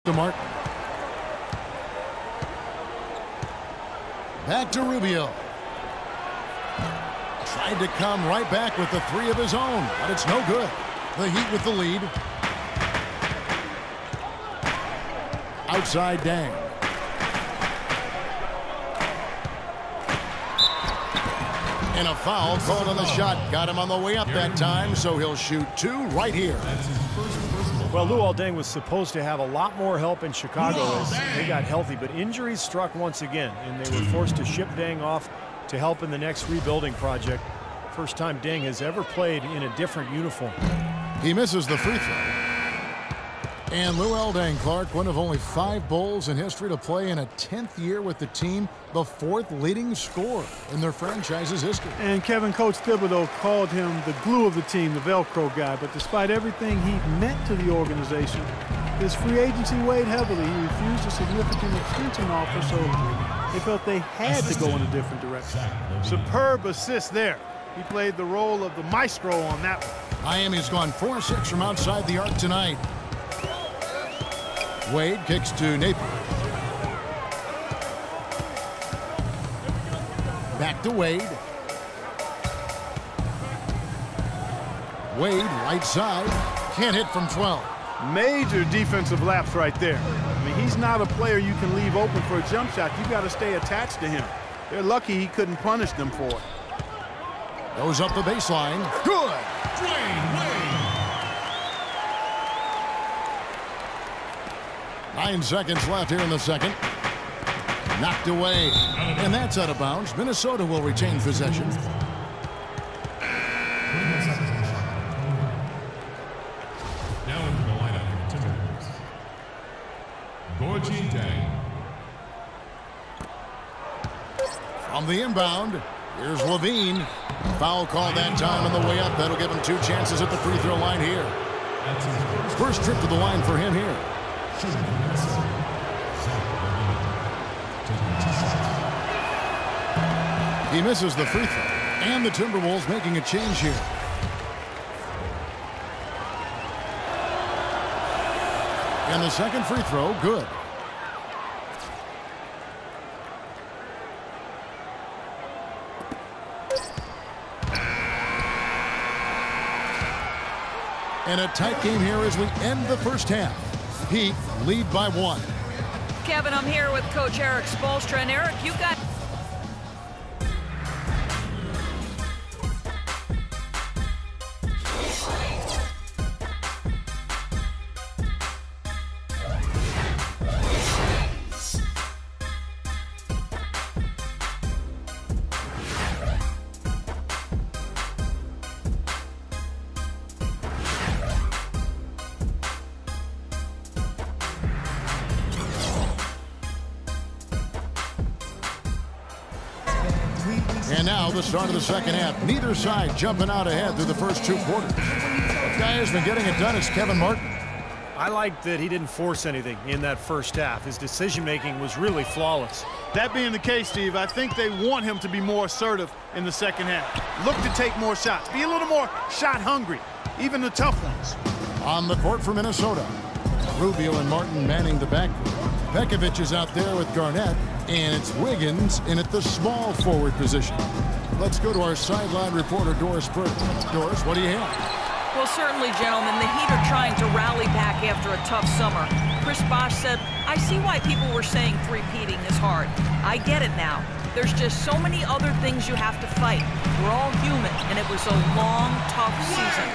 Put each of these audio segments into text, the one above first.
to Martin. Back to Rubio. Tried to come right back with the three of his own, but it's no good. The Heat with the lead. Outside Dang. And a foul called on the shot. Got him on the way up that time, so he'll shoot two right here. Well, Luol Deng was supposed to have a lot more help in Chicago as they got healthy, but injuries struck once again, and they were forced to ship Deng off to help in the next rebuilding project. First time Deng has ever played in a different uniform. He misses the free throw. And Luol Deng, Clark, one of only 5 Bulls in history to play in a 10th year with the team, the 4th leading scorer in their franchise's history. And Coach Thibodeau called him the glue of the team, the Velcro guy. But despite everything he meant to the organization, his free agency weighed heavily. He refused a significant extension offer, so they felt they had to go in a different direction. Superb assist there. He played the role of the maestro on that one. Miami's gone 4-6 from outside the arc tonight. Wade kicks to Napier. Back to Wade. Wade, right side. Can't hit from 12. Major defensive lapse right there. I mean, he's not a player you can leave open for a jump shot. You got to stay attached to him. They're lucky he couldn't punish them for it. Goes up the baseline. Good. Dwayne Wade. 9 seconds left here in the second. Knocked away. And that's out of bounds. Minnesota will retain possession. Now into the lineup for Timberwolves. Gm Timberwolves. From the inbound, here's Levine. Foul called that time on the way up. That'll give him 2 chances at the free throw line here. First trip to the line for him here. He misses the free throw. And the Timberwolves making a change here. And the second free throw, good. And a tight game here as we end the first half. Heat lead by 1. Kevin, I'm here with Coach Eric Spoelstra. And Eric, you got... And now the start of the second half. Neither side jumping out ahead through the first 2 quarters. The guy who's been getting it done is Kevin Martin. I liked that he didn't force anything in that first half. His decision-making was really flawless. That being the case, Steve, I think they want him to be more assertive in the second half. Look to take more shots. Be a little more shot hungry, even the tough ones. On the court for Minnesota, Rubio and Martin manning the backcourt. Pekovic is out there with Garnett, and it's Wiggins in at the small forward position. Let's go to our sideline reporter, Doris Burke. Doris, what do you have? Well, certainly, gentlemen, the Heat are trying to rally back after a tough summer. Chris Bosh said, I see why people were saying three-peating is hard. I get it now. There's just so many other things you have to fight. We're all human, and it was a long, tough season.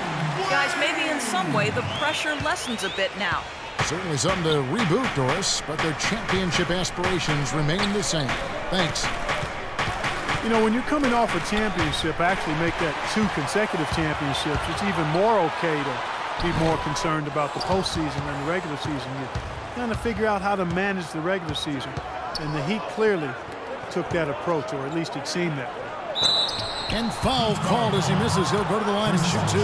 Guys, maybe in some way the pressure lessens a bit now. Certainly something to reboot, Doris, but their championship aspirations remain the same. Thanks. You know, when you're coming off a championship, actually make that 2 consecutive championships, it's even more okay to be more concerned about the postseason than the regular season. You're trying to figure out how to manage the regular season, and the Heat clearly took that approach, or at least it seemed that way. And foul called as he misses. He'll go to the line and shoot 2.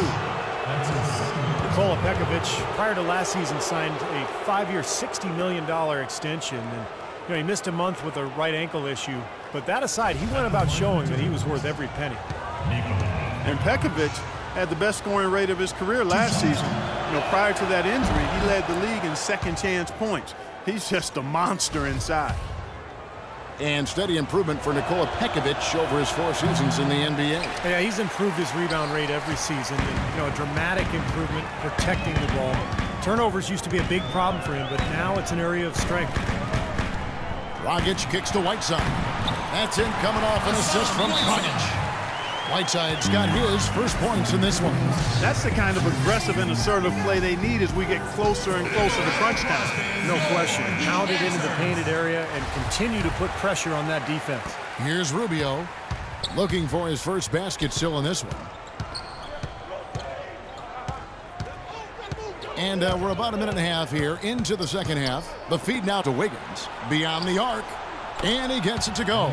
Nikola Pekovic, prior to last season, signed a 5-year, $60 million extension. And he missed a month with a right ankle issue. But that aside, he went about showing that he was worth every penny. And Pekovic had the best scoring rate of his career last season. You know, prior to that injury, he led the league in second chance points. He's just a monster inside. And steady improvement for Nikola Pekovic over his 4 seasons in the NBA. Yeah, he's improved his rebound rate every season. And, you know, a dramatic improvement protecting the ball. Turnovers used to be a big problem for him, but now it's an area of strength. Dragic kicks to Whiteside. That's in, coming off an assist from Dragic. Whiteside's got his first points in this one. That's the kind of aggressive and assertive play they need as we get closer and closer to crunch time. No question. Pound it into the painted area and continue to put pressure on that defense. Here's Rubio looking for his first basket still in this one. And we're about a minute and a half here into the second half. The feed now to Wiggins. Beyond the arc. And he gets it to go.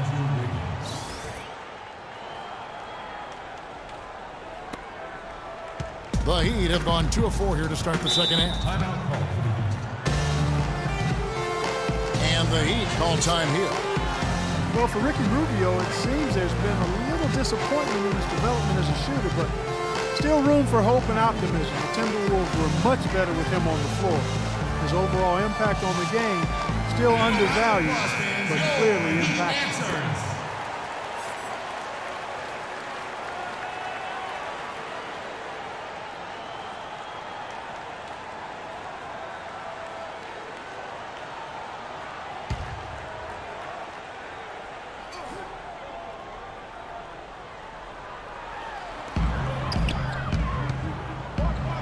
The Heat have gone 2 of 4 here to start the second half. And the Heat call time here. Well, for Ricky Rubio, it seems there's been a little disappointment in his development as a shooter, but still room for hope and optimism. The Timberwolves were much better with him on the floor. His overall impact on the game still undervalued, but clearly impactful.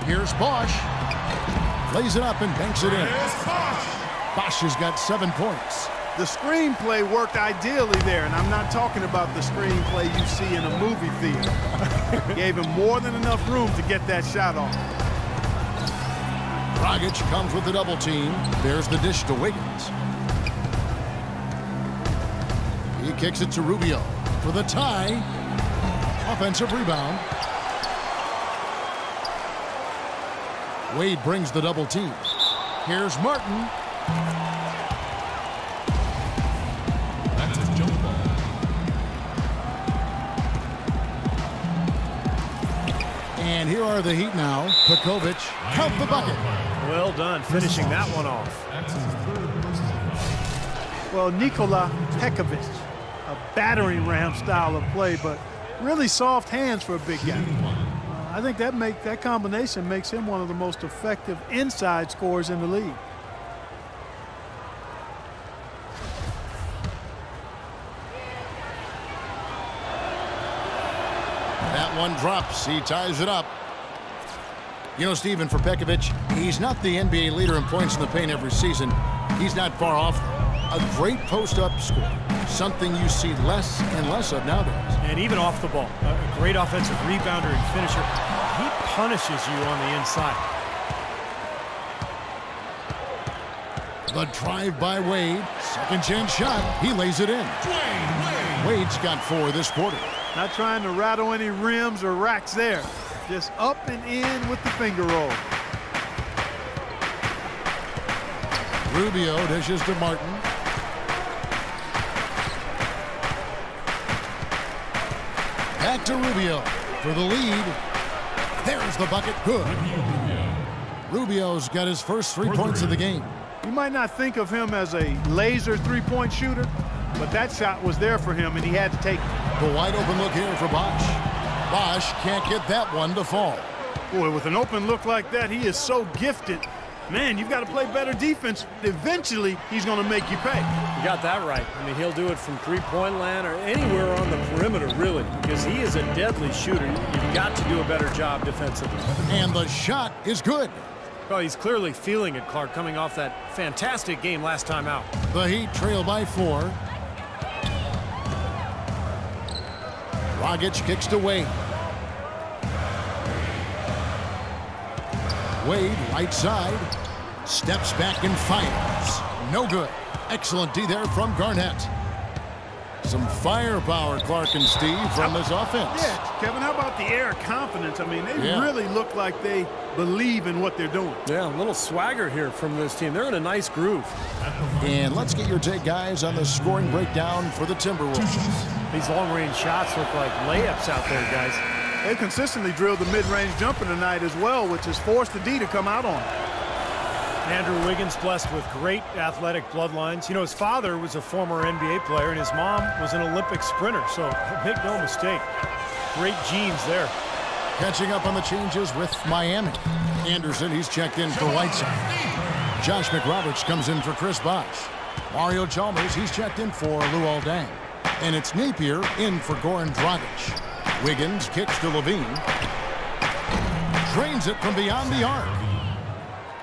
Here's Bosch. Lays it up and banks it in. Bosch has got 7 points. The screenplay worked ideally there, and I'm not talking about the screenplay you see in a movie theater. Gave him more than enough room to get that shot off. Dragic comes with the double team. There's the dish to Wiggins. He kicks it to Rubio for the tie. Offensive rebound. Wade brings the double team. Here's Martin. That's a jump ball. And here are the Heat now. Pekovic, count the bucket. Well done, finishing that one off. That's his 3rd personal foul. Well, Nikola Pekovic, a battering ram style of play, but really soft hands for a big guy. I think that combination makes him one of the most effective inside scorers in the league. That one drops. He ties it up. You know, Steven, for Pekovic, he's not the NBA leader in points in the paint every season. He's not far off. A great post-up score. Something you see less and less of nowadays. And even off the ball. A great offensive rebounder and finisher. He punishes you on the inside. The drive by Wade. Second chance shot. He lays it in. Wade's got 4 this quarter. Not trying to rattle any rims or racks there. Just up and in with the finger roll. Rubio dishes to Martin. Back to Rubio for the lead. There's the bucket. Good. Rubio's got his first 3 points of the game. You might not think of him as a laser three-point shooter, but that shot was there for him, and he had to take it. The wide open look here for Bosch. Bosch can't get that one to fall. Boy, with an open look like that, he is so gifted. Man, you've got to play better defense. Eventually, he's going to make you pay. You got that right. I mean, he'll do it from three-point land or anywhere on the perimeter, really, because he is a deadly shooter. You've got to do a better job defensively. And the shot is good. Well, he's clearly feeling it, Clark, coming off that fantastic game last time out. The Heat trail by 4. Dragic kicks to Wade. Wade, right side, steps back and fires. No good. Excellent D there from Garnett. Some firepower, Clark and Steve, from this offense. Yeah, Kevin, how about the air of confidence? I mean, they really look like they believe in what they're doing. Yeah, a little swagger here from this team. They're in a nice groove. And let's get your take, guys, on the scoring breakdown for the Timberwolves. These long-range shots look like layups out there, guys. They've consistently drilled the mid-range jumper tonight as well, which has forced the D to come out on him. Andrew Wiggins blessed with great athletic bloodlines. You know, his father was a former NBA player, and his mom was an Olympic sprinter, so make no mistake, great genes there. Catching up on the changes with Miami. Anderson, he's checked in for Whiteside. Josh McRoberts comes in for Chris Bosh. Mario Chalmers, he's checked in for Luol Deng. And it's Napier in for Goran Dragic. Wiggins kicks to Levine. Drains it from beyond the arc.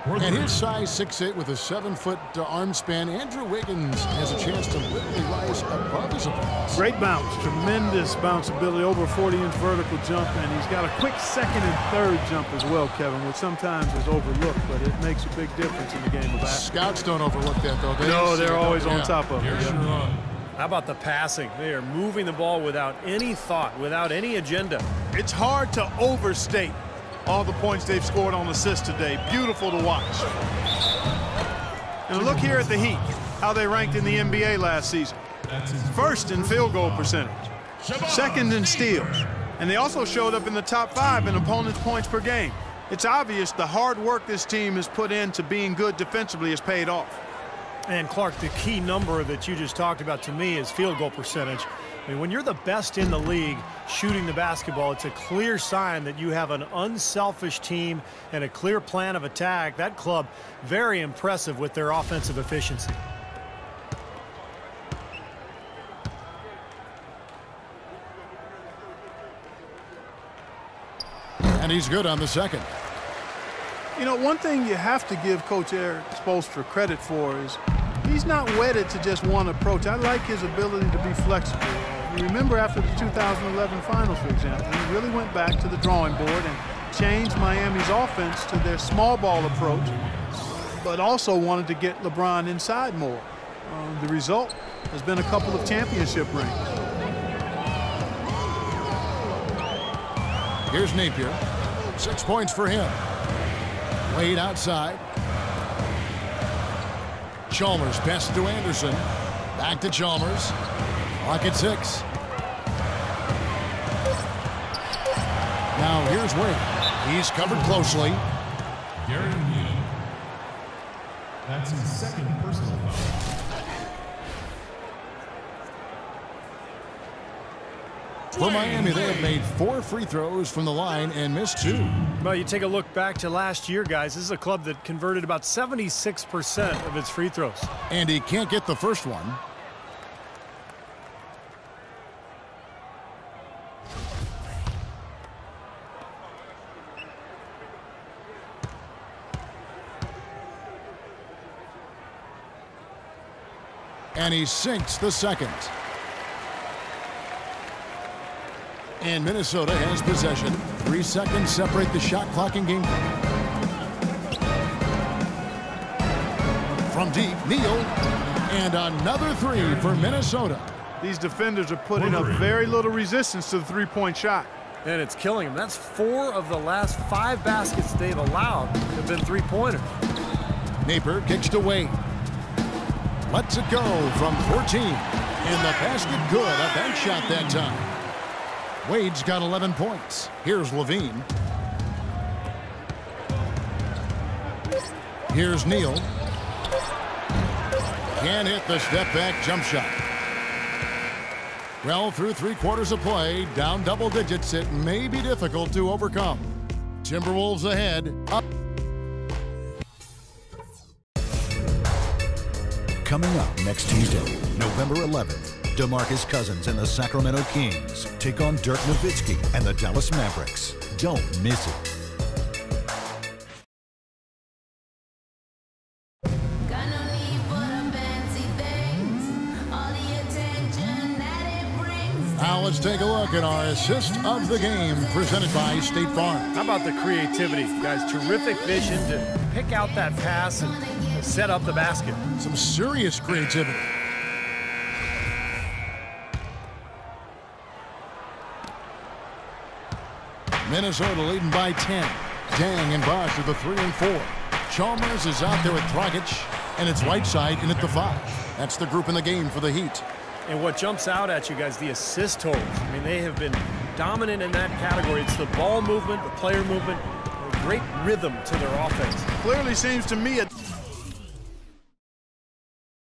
And his size 6'8" with a 7-foot arm span, Andrew Wiggins has a chance to literally rise above his opponents. Great bounce, tremendous bounce ability, over 40-inch vertical jump, and he's got a quick second and third jump as well, Kevin, which sometimes is overlooked, but it makes a big difference in the game of basketball. Scouts don't overlook that, though. No, they're always on top of it. How about the passing? They are moving the ball without any thought, without any agenda. It's hard to overstate all the points they've scored on assists today. Beautiful to watch. And look here at the Heat, how they ranked in the NBA last season. First in field goal percentage, second in steals, and they also showed up in the top 5 in opponents' points per game. It's obvious the hard work this team has put into being good defensively has paid off. And Clark, the key number that you just talked about to me is field goal percentage. I mean, when you're the best in the league shooting the basketball, it's a clear sign that you have an unselfish team and a clear plan of attack. That club, very impressive with their offensive efficiency. And he's good on the second. You know, one thing you have to give Coach Eric Spoelstra credit for is he's not wedded to just one approach. I like his ability to be flexible. You remember after the 2011 finals, for example, he really went back to the drawing board and changed Miami's offense to their small ball approach, but also wanted to get LeBron inside more. The result has been a couple of championship rings. Here's Napier. 6 points for him. Wade outside. Chalmers passes to Anderson. Back to Chalmers. Clock at 6. Now here's Wade. He's covered closely. Gary Neal. That's his second personal foul. For Miami, they have made 4 free throws from the line and missed 2. Well, you take a look back to last year, guys. This is a club that converted about 76% of its free throws. And he can't get the first one. And he sinks the second. And Minnesota has possession. 3 seconds separate the shot clock and game clock. From deep, Neal. And another 3 for Minnesota. These defenders are putting up very little resistance to the three-point shot. And it's killing them. That's 4 of the last 5 baskets they've allowed have been three-pointers. Napier kicks to Wade. Lets it go from 14. And the basket good. A bank shot that time. Wade's got 11 points. Here's Levine. Here's Neal. Can't hit the step-back jump shot. Well, through 3 quarters of play, down double digits, it may be difficult to overcome. Timberwolves ahead. Up. Coming up next Tuesday, November 11th, DeMarcus Cousins and the Sacramento Kings take on Dirk Nowitzki and the Dallas Mavericks. Don't miss it. Now let's take a look at our assist of the game presented by State Farm. How about the creativity, guys? Terrific vision to pick out that pass and set up the basket. Some serious creativity. Minnesota leading by 10. Deng and Bosh are the 3 and 4. Chalmers is out there with Dragic, and it's Whiteside in at the 5. That's the group in the game for the Heat. And what jumps out at you guys, the assist totals. I mean, they have been dominant in that category. It's the ball movement, the player movement, a great rhythm to their offense. Clearly seems to me